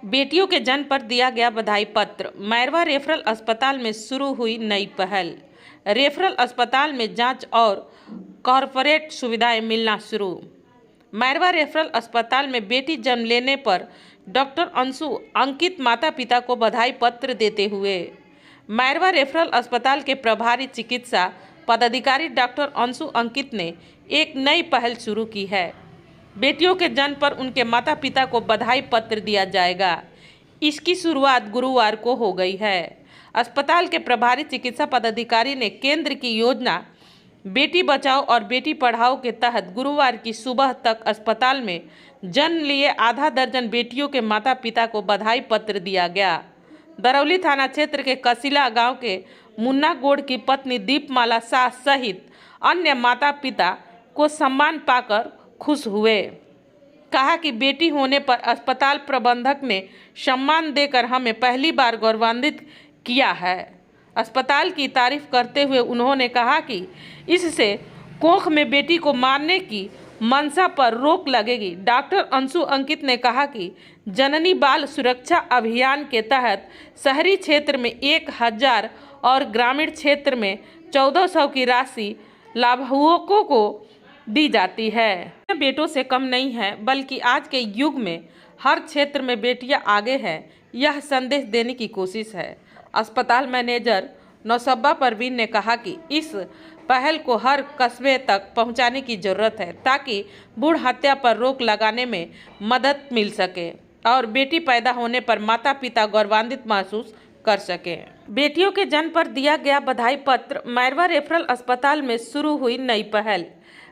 बेटियों के जन्म पर दिया गया बधाई पत्र। मैरवा रेफरल अस्पताल में शुरू हुई नई पहल। रेफरल अस्पताल में जांच और कॉर्पोरेट सुविधाएं मिलना शुरू। मैरवा रेफरल अस्पताल में बेटी जन्म लेने पर डॉक्टर अंशु अंकित माता पिता को बधाई पत्र देते हुए मैरवा रेफरल अस्पताल के प्रभारी चिकित्सा पदाधिकारी डॉक्टर अंशु अंकित ने एक नई पहल शुरू की है। बेटियों के जन्म पर उनके माता पिता को बधाई पत्र दिया जाएगा। इसकी शुरुआत गुरुवार को हो गई है। अस्पताल के प्रभारी चिकित्सा पदाधिकारी ने केंद्र की योजना बेटी बचाओ और बेटी पढ़ाओ के तहत गुरुवार की सुबह तक अस्पताल में जन्म लिए आधा दर्जन बेटियों के माता पिता को बधाई पत्र दिया गया। दरौली थाना क्षेत्र के कसिला गांव के मुन्ना गोड़ की पत्नी दीपमाला शाह सहित अन्य माता पिता को सम्मान पाकर खुश हुए। कहा कि बेटी होने पर अस्पताल प्रबंधक ने सम्मान देकर हमें पहली बार गौरवान्वित किया है। अस्पताल की तारीफ करते हुए उन्होंने कहा कि इससे कोख में बेटी को मारने की मंशा पर रोक लगेगी। डॉक्टर अंशु अंकित ने कहा कि जननी बाल सुरक्षा अभियान के तहत शहरी क्षेत्र में 1000 और ग्रामीण क्षेत्र में 1400 की राशि लाभुकों को दी जाती है। बेटों से कम नहीं है, बल्कि आज के युग में हर क्षेत्र में बेटियां आगे हैं, यह संदेश देने की कोशिश है। अस्पताल मैनेजर नौशब्बा परवीन ने कहा कि इस पहल को हर कस्बे तक पहुंचाने की जरूरत है ताकि भ्रूण हत्या पर रोक लगाने में मदद मिल सके और बेटी पैदा होने पर माता पिता गौरवान्वित महसूस कर सकें। बेटियों के जन्म पर दिया गया बधाई पत्र। मैरवा रेफरल अस्पताल में शुरू हुई नई पहल।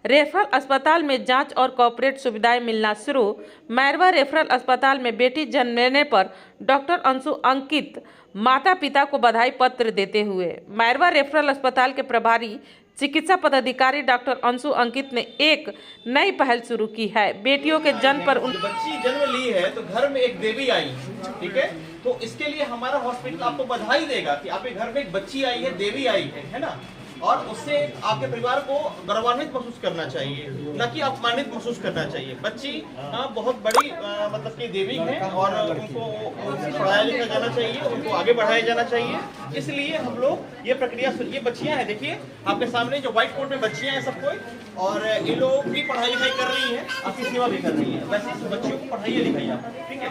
रेफरल अस्पताल में जांच और कॉर्पोरेट सुविधाएं मिलना शुरू। मैरवा रेफरल अस्पताल में बेटी जन्म लेने पर डॉक्टर अंशु अंकित माता पिता को बधाई पत्र देते हुए मैरवा रेफरल अस्पताल के प्रभारी चिकित्सा पदाधिकारी डॉक्टर अंशु अंकित ने एक नई पहल शुरू की है। बेटियों के जन्म पर बच्ची जन्म ली है तो घर में एक देवी आई, ठीक है, तो इसके लिए हमारा हॉस्पिटल आपको बधाई देगा कि आपके घर में एक बच्ची आई है, देवी आई है ना, और उससे आपके परिवार को गौरवान्वित महसूस करना चाहिए, न कि अपमानित महसूस करना चाहिए। बच्ची बहुत बड़ी मतलब कि देवी है और उनको पढ़ाया लिखा जाना चाहिए, उनको आगे बढ़ाया जाना चाहिए। इसलिए हम लोग ये प्रक्रिया, ये बच्चियां हैं, देखिए आपके सामने जो व्हाइट कोट में बच्चियां हैं सब कोई, और ये लोग भी पढ़ाई लिखाई कर रही हैं, आपकी सेवा भी कर रही है। वैसे बच्चियों को पढ़ाइए लिखाइए आप, ठीक है।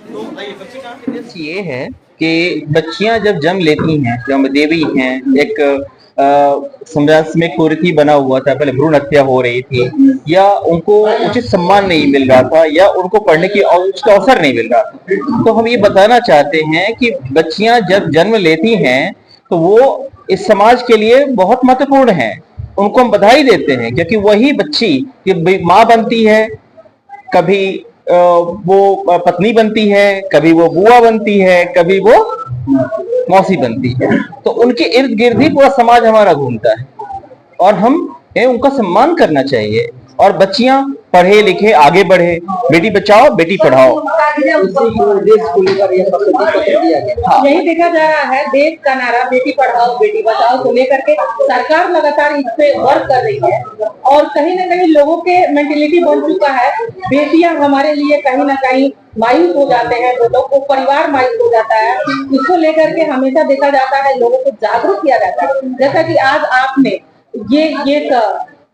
तो आइए बच्चे कहाँ ये है कि बच्चियां जब जन्म लेती हैं, जो देवी हैं, एक समाज में कुरीति बना हुआ था, पहले भ्रूण हत्या हो रही थी, या उनको उचित सम्मान नहीं मिल रहा था, या उनको पढ़ने की उसका अवसर नहीं मिल रहा था। तो हम ये बताना चाहते हैं कि बच्चियां जब जन्म लेती हैं तो वो इस समाज के लिए बहुत महत्वपूर्ण है। उनको हम बधाई देते हैं क्योंकि वही बच्ची माँ बनती है, कभी वो पत्नी बनती है, कभी वो बुआ बनती है, कभी वो मौसी बनती है। तो उनके इर्द गिर्द ही पूरा समाज हमारा घूमता है और हम उनका सम्मान करना चाहिए। और बच्चियां पढ़े लिखे आगे बढ़े, बेटी बचाओ बेटी पढ़ाओ। यही देखा जा रहा है, देश का नारा बेटी पढ़ाओ बेटी बचाओ को लेकर के सरकार लगातार इस पे वर्क कर रही है और कहीं ना कहीं लोगों के मेंटेलिटी बन चुका है, बेटियां हमारे लिए कहीं ना कहीं मायूस हो जाते हैं, लोगों को परिवार मायूस हो जाता है। इसको लेकर के हमेशा देखा जाता है, लोगों को जागरूक किया जाता है। जैसा कि आज आपने ये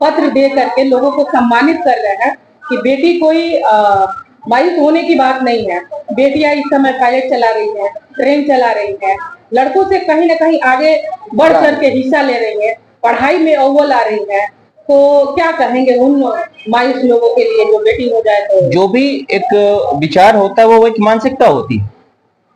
पत्र दे करके लोगों को सम्मानित कर रहे हैं कि बेटी कोई मायूस होने की बात नहीं है। बेटियां इस समय पायलट चला रही है, ट्रेन चला रही है, लड़कों से कहीं ना कहीं आगे बढ़ चढ़ के हिस्सा ले रही है, पढ़ाई में अव्वल आ रही है। तो क्या कहेंगे उन मायूस लोगों के लिए जो बेटी हो जाए तो? जो भी एक विचार होता है वो एक मानसिकता होती है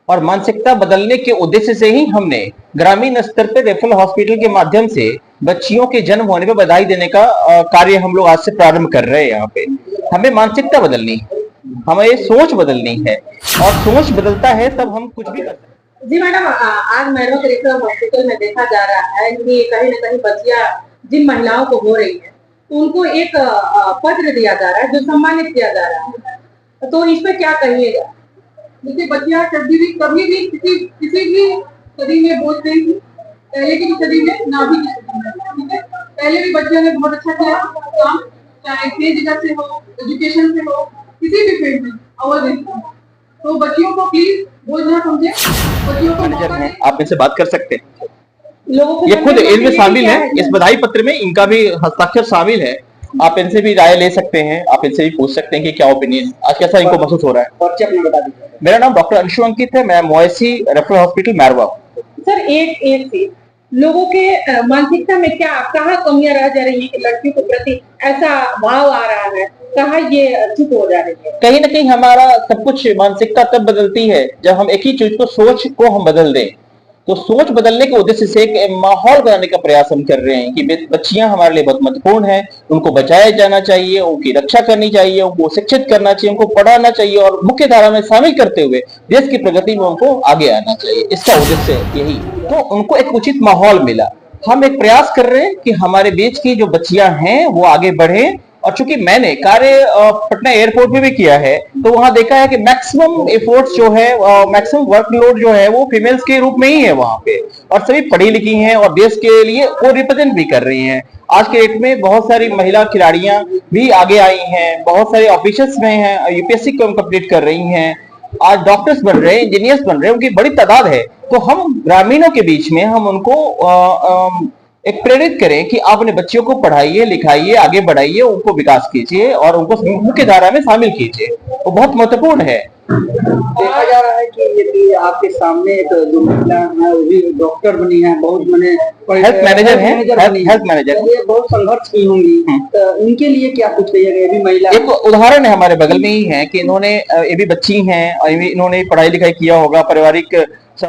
और मानसिकता बदलने के उद्देश्य से ही हमने ग्रामीण स्तर पर रेफरल हॉस्पिटल के माध्यम से बच्चियों के जन्म होने पर बधाई देने का कार्य हम लोग आज से प्रारंभ कर रहे हैं। यहाँ पे हमें मानसिकता बदलनी है, हमें सोच बदलनी है और सोच बदलता है तब हम कुछ भी कर सकते हैं। जी मैडम, आज मैरवा रेफरल हॉस्पिटल में देखा जा रहा है कि कहीं ना कहीं बच्चियां जिन महिलाओं को हो रही है उनको एक पत्र दिया जा रहा है जो सम्मानित किया जा रहा है, तो इस पे क्या कहिएगा? देखिए बच्चियां कभी भी किसी भी सदी में बोझ नहीं थी, पहले की सदी में ना भी, ठीक है। पहले भी बच्चियों ने बहुत अच्छा किया काम, चाहे किसी जगह से हो, एजुकेशन से हो, किसी भी फील्ड में अव्वल रही। तो बच्चियों को प्लीज बोझ ना समझे, बच्चियों को मैनेजर मौका हैं, दें। आप इनसे बात कर सकते हैं। लोगों को ये खुद समझना इनमें चाहिए शामिल क्या है, इस बधाई पत्र में इनका भी हस्ताक्षर शामिल है। आप इनसे भी राय ले सकते हैं, आप इनसे भी पूछ सकते हैं कि क्या ओपिनियन, आज कैसा इनको महसूस हो रहा है। पर्चे अपना बता दीजिए। मेरा नाम डॉक्टर अंशु अंकित है, मैं मोएसी रेफरल हॉस्पिटल मैरवा। सर एक एक चीज, लोगों के मानसिकता में क्या कहाँ कमियां रह जा रही है कि लड़कियों के प्रति ऐसा भाव आ रहा है, कहाँ ये चुप हो जा रही है? कहीं ना कहीं हमारा सब कुछ मानसिकता तब बदलती है जब हम एक ही चीज को, सोच को हम बदल दें। तो सोच बदलने के उद्देश्य से एक माहौल बनाने का प्रयास हम कर रहे हैं कि बच्चियां हमारे लिए बहुत महत्वपूर्ण हैं, उनको बचाया जाना चाहिए, उनकी रक्षा करनी चाहिए, उनको शिक्षित करना चाहिए, उनको पढ़ाना चाहिए और मुख्य धारा में शामिल करते हुए देश की प्रगति में उनको आगे आना चाहिए। इसका उद्देश्य यही, तो उनको एक उचित माहौल मिला। हम एक प्रयास कर रहे हैं कि हमारे बीच की जो बच्चियां हैं वो आगे बढ़े, और चूंकि मैंने कार्य पटना एयरपोर्ट में भी किया है तो वहां देखा है कि मैक्सिमम एफर्ट्स जो है, मैक्सिमम वर्कलोड जो है वो फीमेल्स के रूप में ही है वहां पे, और सभी पढ़ी लिखी हैं और देश के लिए वो रिप्रेजेंट भी कर रही हैं। आज के डेट में बहुत सारी महिला खिलाड़ियां भी आगे आई हैं, बहुत सारे ऑफिसर्स में हैं, यूपीएससी को कंप्लीट कर रही हैं, आज डॉक्टर्स बन रहे हैं, इंजीनियर्स बन रहे हैं, उनकी बड़ी तादाद है। तो हम ग्रामीणों के बीच में हम उनको एक प्रेरित करें कि आप अपने बच्चों को पढ़ाइए, लिखाइए, आगे बढ़ाइए, उनको विकास कीजिए और उनको मुख्य धारा में शामिल कीजिए, वो बहुत महत्वपूर्ण है। देखा जा रहा है कि ये आपके सामने एक जो महिला है वो भी डॉक्टर बनी है, बहुत मैंने हेल्थ मैनेजर हैं, बनी है। Health manager. ये बहुत संघर्ष की होंगी, तो इनके लिए क्या कुछ कहिएगा? ये भी महिला एक उदाहरण है हमारे बगल में ही है कि इन्होंने, ये भी बच्ची हैं और इन्होंने पढ़ाई लिखाई किया होगा, पारिवारिक